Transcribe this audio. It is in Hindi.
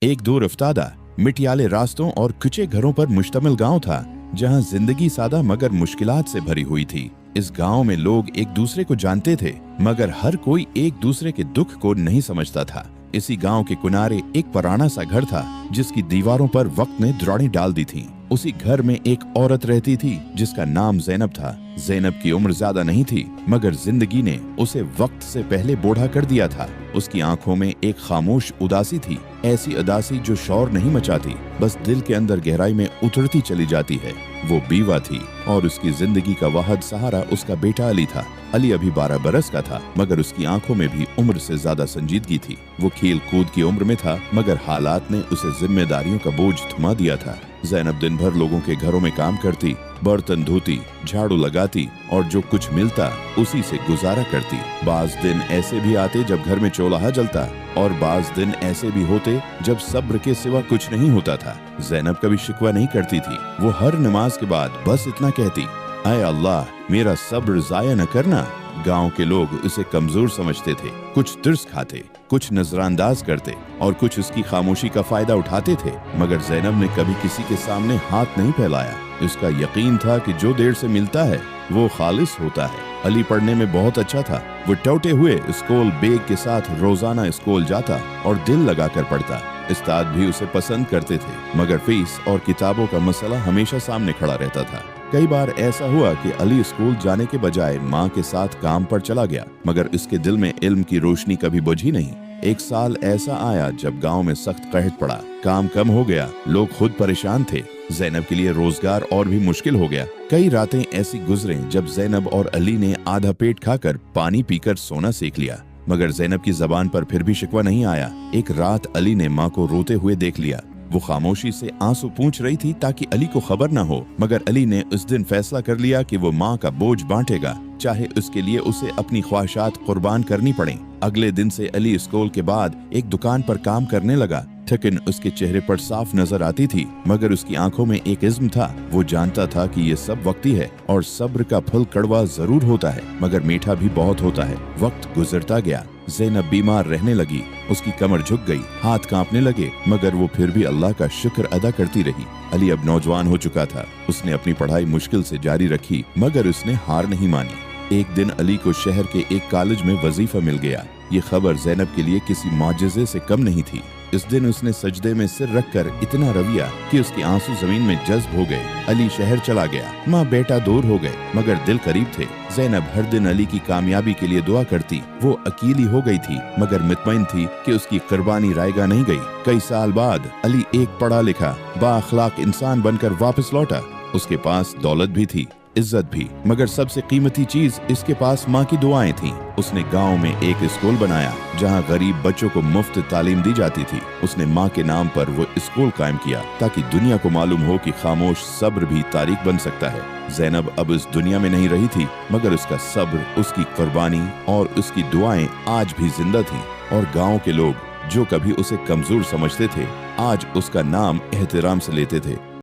एक दो रफ्तादा मिटियाले रास्तों और कुचे घरों पर मुश्तमिल गांव था, जहां जिंदगी सादा मगर मुश्किलात से भरी हुई थी। इस गांव में लोग एक दूसरे को जानते थे, मगर हर कोई एक दूसरे के दुख को नहीं समझता था। इसी गांव के किनारे एक पुराना सा घर था, जिसकी दीवारों पर वक्त ने द्रोणें डाल दी थीं। उसी घर में एक औरत रहती थी, जिसका नाम ज़ैनब था। ज़ैनब की उम्र ज्यादा नहीं थी, मगर जिंदगी ने उसे वक्त से पहले बूढ़ा कर दिया था। उसकी आंखों में एक खामोश उदासी थी, ऐसी उदासी जो शोर नहीं मचाती, बस दिल के अंदर गहराई में उतरती चली जाती है। वो बीवा थी और उसकी जिंदगी का वाहिद सहारा उसका बेटा अली था। अली अभी 12 बरस का था, मगर उसकी आंखों में भी उम्र से ज्यादा संजीदगी थी। वो खेल कूद की उम्र में था, मगर हालात ने उसे जिम्मेदारियों का बोझ थमा दिया था। ज़ैनब दिन भर लोगों के घरों में काम करती, बर्तन धोती, झाड़ू लगाती और जो कुछ मिलता उसी से गुजारा करती। बाज दिन ऐसे भी आते जब घर में चौलाहा जलता, और बाज दिन ऐसे भी होते जब सब्र के सिवा कुछ नहीं होता था। ज़ैनब कभी शिकवा नहीं करती थी। वो हर नमाज के बाद बस इतना कहती, ऐ अल्लाह, मेरा सब्र जाया न करना। गांव के लोग उसे कमजोर समझते थे, कुछ तिरस खाते, कुछ नजरअंदाज करते और कुछ उसकी खामोशी का फायदा उठाते थे, मगर ज़ैनब ने कभी किसी के सामने हाथ नहीं फैलाया। उसका यकीन था कि जो देर से मिलता है वो खालिस होता है। अली पढ़ने में बहुत अच्छा था। वो टूटे हुए स्कूल बैग के साथ रोजाना स्कूल जाता और दिल लगाकर पढ़ता। उस्ताद भी उसे पसंद करते थे, मगर फीस और किताबों का मसला हमेशा सामने खड़ा रहता था। कई बार ऐसा हुआ कि अली स्कूल जाने के बजाय माँ के साथ काम पर चला गया, मगर उसके दिल में इल्म की रोशनी कभी बुझी नहीं। एक साल ऐसा आया जब गांव में सख्त कहत पड़ा, काम कम हो गया, लोग खुद परेशान थे। ज़ैनब के लिए रोजगार और भी मुश्किल हो गया। कई रातें ऐसी गुजरें जब ज़ैनब और अली ने आधा पेट खाकर पानी पीकर सोना सीख लिया, मगर ज़ैनब की जबान पर फिर भी शिकवा नहीं आया। एक रात अली ने माँ को रोते हुए देख लिया। वो खामोशी से आंसू पूंछ रही थी ताकि अली को खबर न हो, मगर अली ने उस दिन फैसला कर लिया कि वो माँ का बोझ बांटेगा, चाहे उसके लिए उसे अपनी ख्वाहिशात कुर्बान करनी पड़े। अगले दिन से अली स्कूल के बाद एक दुकान पर काम करने लगा। थकन उसके चेहरे पर साफ नजर आती थी, मगर उसकी आंखों में एक इज़्म था। वो जानता था कि ये सब वक्ती है और सब्र का फल कड़वा जरूर होता है, मगर मीठा भी बहुत होता है। वक्त गुजरता गया। ज़ैनब बीमार रहने लगी, उसकी कमर झुक गई, हाथ कांपने लगे, मगर वो फिर भी अल्लाह का शुक्र अदा करती रही। अली अब नौजवान हो चुका था। उसने अपनी पढ़ाई मुश्किल से जारी रखी, मगर उसने हार नहीं मानी। एक दिन अली को शहर के एक कॉलेज में वजीफा मिल गया। ये खबर ज़ैनब के लिए किसी मौजज़े से कम नहीं थी। इस दिन उसने सजदे में सिर रखकर इतना रविया कि उसके आंसू जमीन में जज्ब हो गए। अली शहर चला गया, माँ बेटा दूर हो गए, मगर दिल करीब थे। ज़ैनब हर दिन अली की कामयाबी के लिए दुआ करती। वो अकेली हो गई थी, मगर मुतमईन थी कि उसकी कुर्बानी रायगा नहीं गई। कई साल बाद अली एक पढ़ा लिखा बाअखलाक इंसान बनकर वापस लौटा। उसके पास दौलत भी थी, इज्जत भी, मगर सबसे कीमती चीज इसके पास माँ की दुआएं थीं। उसने गांव में एक स्कूल बनाया जहां गरीब बच्चों को मुफ्त तालीम दी जाती थी। उसने माँ के नाम पर वो स्कूल कायम किया ताकि दुनिया को मालूम हो कि खामोश सब्र भी तारीख बन सकता है। ज़ैनब अब इस दुनिया में नहीं रही थी, मगर उसका सब्र, उसकी कुर्बानी और उसकी दुआएं आज भी जिंदा थीं। और गाँव के लोग जो कभी उसे कमजोर समझते थे, आज उसका नाम एहतराम से लेते थे।